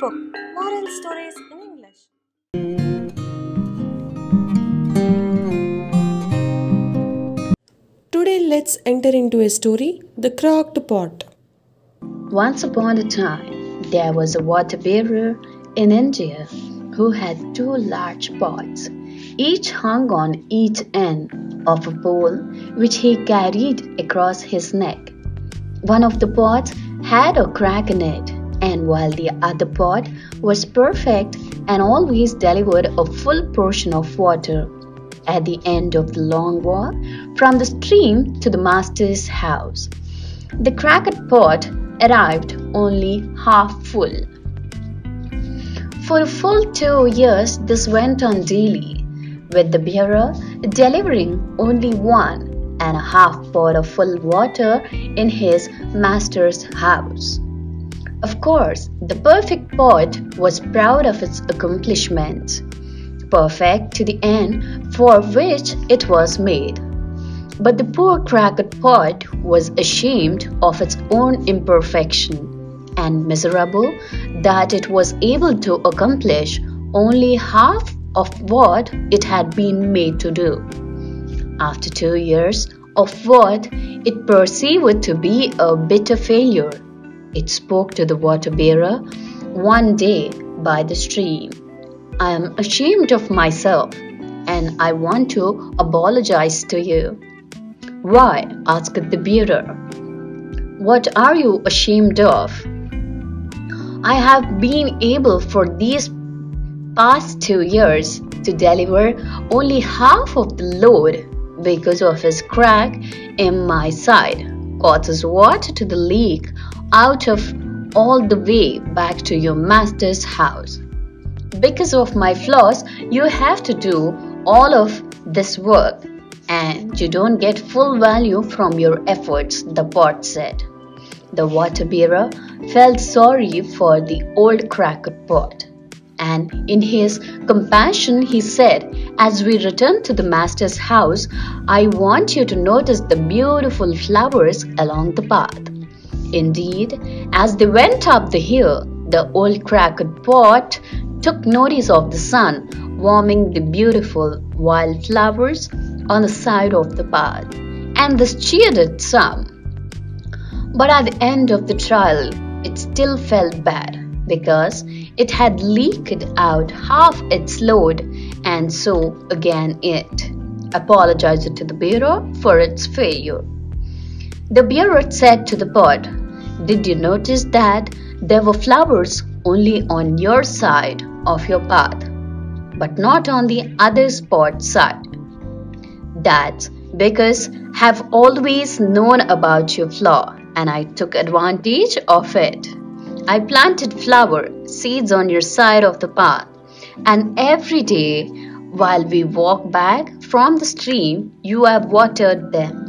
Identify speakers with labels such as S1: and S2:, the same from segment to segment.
S1: book, Moral Stories in English. Today let's enter into a story, The Crocked Pot.
S2: Once upon a time, there was a water bearer in India who had two large pots, each hung on each end of a pole which he carried across his neck. One of the pots had a crack in it, and while the other pot was perfect and always delivered a full portion of water, at the end of the long walk from the stream to the master's house, the cracked pot arrived only half full. For a full 2 years, this went on daily, with the bearer delivering only 1.5 pot of full water in his master's house. Of course, the perfect pot was proud of its accomplishments, perfect to the end for which it was made. But the poor cracked pot was ashamed of its own imperfection and miserable that it was able to accomplish only half of what it had been made to do. After 2 years of what it perceived to be a bitter failure, it spoke to the water bearer one day by the stream. "I am ashamed of myself, and I want to apologize to you." "Why?" asked the bearer. "What are you ashamed of?" "I have been able for these past 2 years to deliver only half of the load because of his crack in my side causes water to the leak out of all the way back to your master's house. Because of my flaws, you have to do all of this work, and you don't get full value from your efforts," the pot said. The water bearer felt sorry for the old cracked pot, and in his compassion he said, "As we return to the master's house, I want you to notice the beautiful flowers along the path." Indeed, as they went up the hill, the old cracked pot took notice of the sun warming the beautiful wild flowers on the side of the path, and this cheered it some. But at the end of the trial, it still felt bad because it had leaked out half its load, and so again it apologized to the bearer for its failure. The bearer said to the pot, "Did you notice that there were flowers only on your side of your path, but not on the other pot side? That's because I've always known about your flaw, and I took advantage of it. I planted flower seeds on your side of the path, and every day while we walk back from the stream, you have watered them.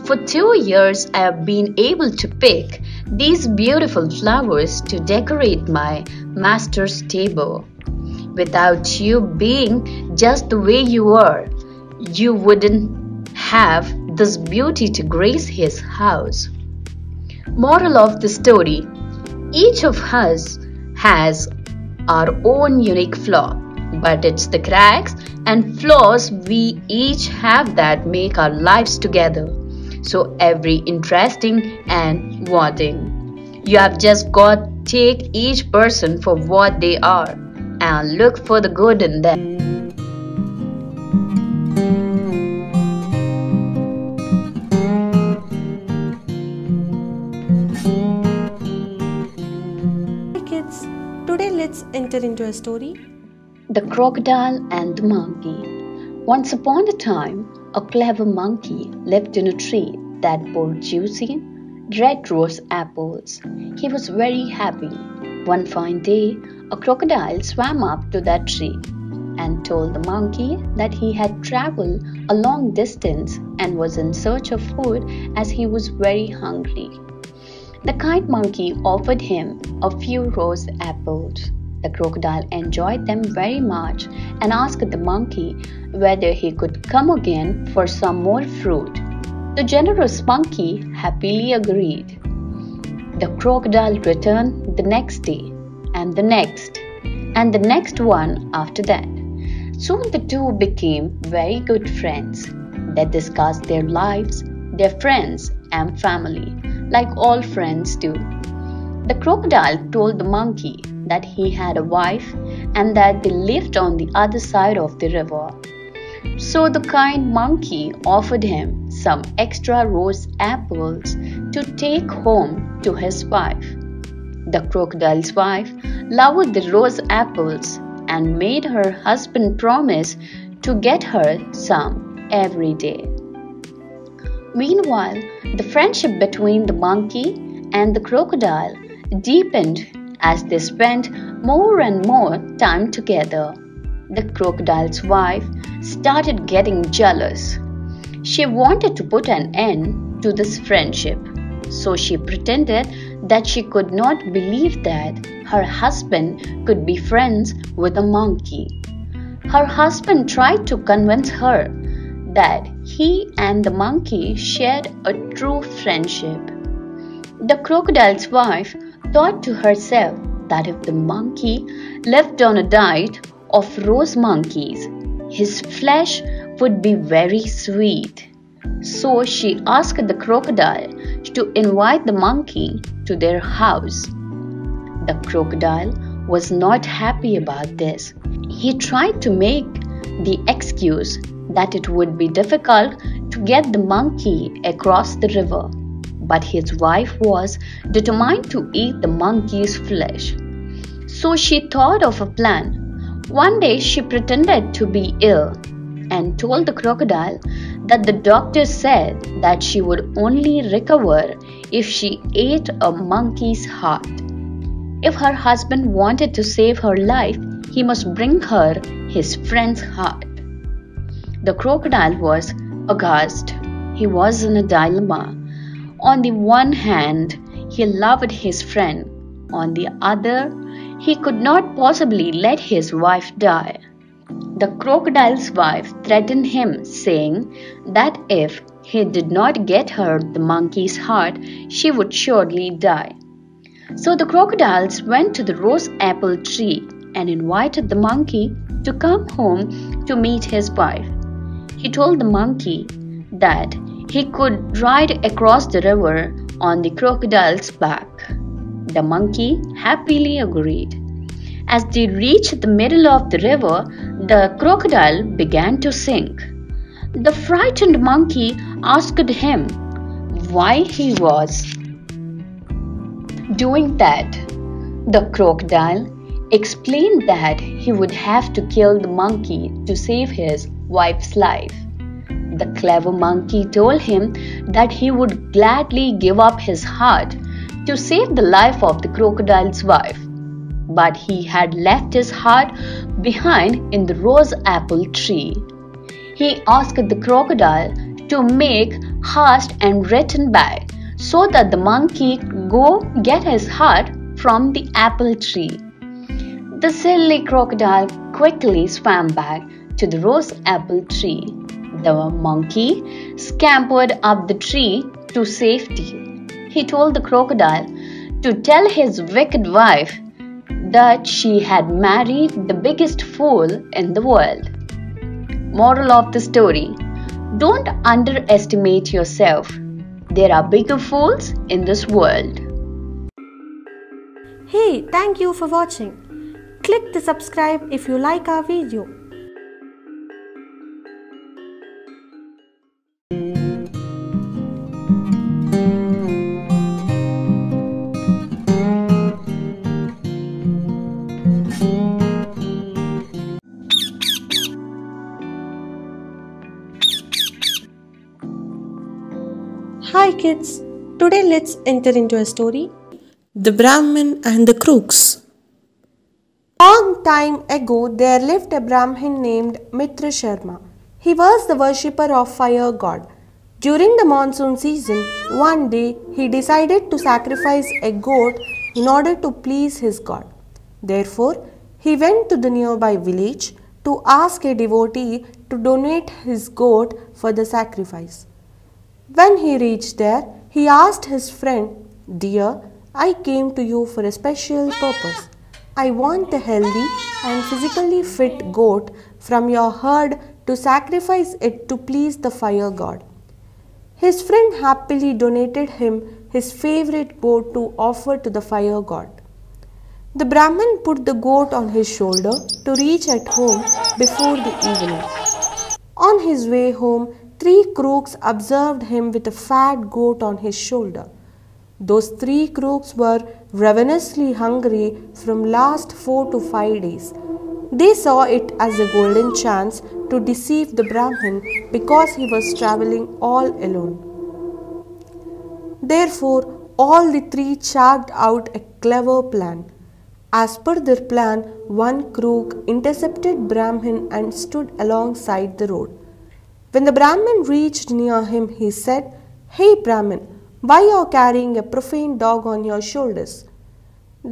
S2: For 2 years, I have been able to pick these beautiful flowers to decorate my master's table. Without you being just the way you are, you wouldn't have this beauty to grace his house." Moral of the story: each of us has our own unique flaw, but it's the cracks and flaws we each have that make our lives together so every interesting and wanting. You have just got to take each person for what they are and look for the good in them.
S1: Hey kids, today let's enter into a story,
S2: The Crocodile and the Monkey. Once upon a time, a clever monkey lived in a tree that bore juicy red rose apples. He was very happy. One fine day, a crocodile swam up to that tree and told the monkey that he had traveled a long distance and was in search of food as he was very hungry. The kind monkey offered him a few rose apples. The crocodile enjoyed them very much and asked the monkey whether he could come again for some more fruit. The generous monkey happily agreed. The crocodile returned the next day and the next one after that. Soon the two became very good friends. They discussed their lives, their friends, and family, like all friends do. The crocodile told the monkey that he had a wife and that they lived on the other side of the river. So the kind monkey offered him some extra rose apples to take home to his wife. The crocodile's wife loved the rose apples and made her husband promise to get her some every day. Meanwhile, the friendship between the monkey and the crocodile deepened as they spent more and more time together. The crocodile's wife started getting jealous. She wanted to put an end to this friendship, so she pretended that she could not believe that her husband could be friends with a monkey. Her husband tried to convince her that he and the monkey shared a true friendship. The crocodile's wife thought to herself that if the monkey lived on a diet of rose monkeys, his flesh would be very sweet. So she asked the crocodile to invite the monkey to their house. The crocodile was not happy about this. He tried to make the excuse that it would be difficult to get the monkey across the river, but his wife was determined to eat the monkey's flesh. So she thought of a plan. One day she pretended to be ill and told the crocodile that the doctor said that she would only recover if she ate a monkey's heart. If her husband wanted to save her life, he must bring her his friend's heart. The crocodile was aghast. He was in a dilemma. On the one hand, he loved his friend. On the other, he could not possibly let his wife die. The crocodile's wife threatened him, saying that if he did not get her the monkey's heart, she would surely die. So the crocodiles went to the rose apple tree and invited the monkey to come home to meet his wife. He told the monkey that he could ride across the river on the crocodile's back. The monkey happily agreed. As they reached the middle of the river, the crocodile began to sink. The frightened monkey asked him why he was doing that. The crocodile explained that he would have to kill the monkey to save his wife's life. The clever monkey told him that he would gladly give up his heart to save the life of the crocodile's wife, but he had left his heart behind in the rose apple tree. He asked the crocodile to make haste and return back so that the monkey could go get his heart from the apple tree. The silly crocodile quickly swam back to the rose apple tree. The monkey scampered up the tree to safety. He told the crocodile to tell his wicked wife that she had married the biggest fool in the world. Moral of the story: don't underestimate yourself. There are bigger fools in this world.
S1: Hey, thank you for watching. Click the subscribe if you like our video. Hi kids, today let's enter into a story.
S3: The Brahmin and the Crooks.
S1: Long time ago there lived a Brahmin named Mitra Sharma. He was the worshipper of fire god. During the monsoon season, one day he decided to sacrifice a goat in order to please his god. Therefore, he went to the nearby village to ask a devotee to donate his goat for the sacrifice. When he reached there, he asked his friend, "Dear, I came to you for a special purpose. I want a healthy and physically fit goat from your herd to sacrifice it to please the fire god. His friend happily donated him his favorite goat to offer to the fire god. The Brahmin put the goat on his shoulder to reach at home before the evening. On his way home, 3 crooks observed him with a fat goat on his shoulder. Those 3 crooks were ravenously hungry from last 4 to 5 days. They saw it as a golden chance to deceive the Brahmin because he was traveling all alone. Therefore, all the 3 chalked out a clever plan. As per their plan, one crook intercepted Brahmin and stood alongside the road. When the Brahmin reached near him, he said, "Hey Brahmin, why are you carrying a profane dog on your shoulders?"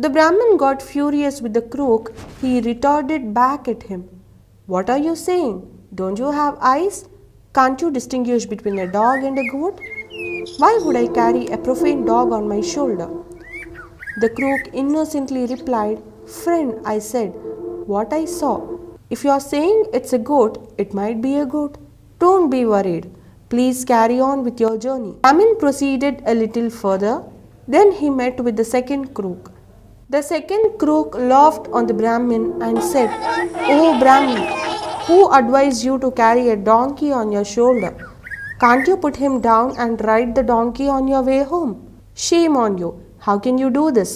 S1: The Brahmin got furious with the crook. He retorted back at him, "What are you saying? Don't you have eyes? Can't you distinguish between a dog and a goat? Why would I carry a profane dog on my shoulder?" The crook innocently replied, "Friend, I said what I saw. If you are saying it's a goat, it might be a goat. Don't be worried. Please carry on with your journey." Brahmin proceeded a little further. Then he met with the second crook. The second crook laughed on the Brahmin and said, "Oh Brahmin, who advised you to carry a donkey on your shoulder? Can't you put him down and ride the donkey on your way home? Shame on you. How can you do this?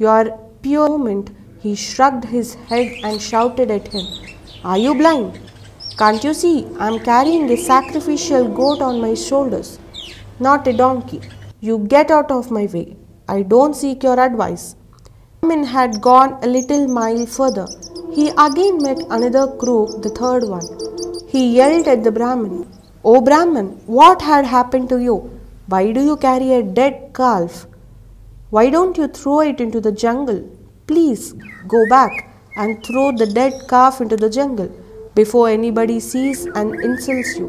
S1: You are pure moment." He shrugged his head and shouted at him, "Are you blind? Can't you see I am carrying a sacrificial goat on my shoulders, not a donkey? You get out of my way. I don't seek your advice." Brahmin had gone a little mile further. He again met another crook, the third one. He yelled at the Brahmin, "Oh Brahmin, what had happened to you? Why do you carry a dead calf? Why don't you throw it into the jungle? Please go back and throw the dead calf into the jungle before anybody sees and insults you.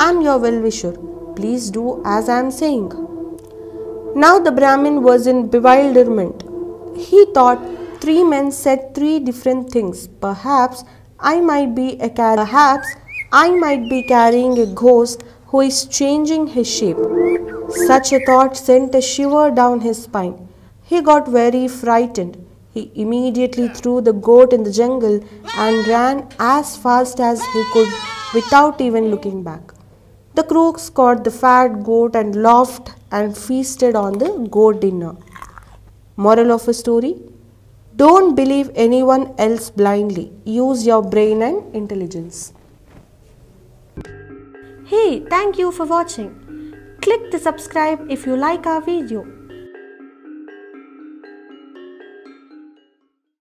S1: I am your well-wisher. Please do as I am saying." Now the Brahmin was in bewilderment. He thought 3 men said 3 different things. Perhaps I might be carrying a ghost who is changing his shape. Such a thought sent a shiver down his spine. He got very frightened. He immediately threw the goat in the jungle and ran as fast as he could without even looking back. The crooks caught the fat goat and laughed and feasted on the goat dinner. Moral of the story: don't believe anyone else blindly. Use your brain and intelligence.
S3: Hey, thank you for watching. Click the subscribe if you like our video.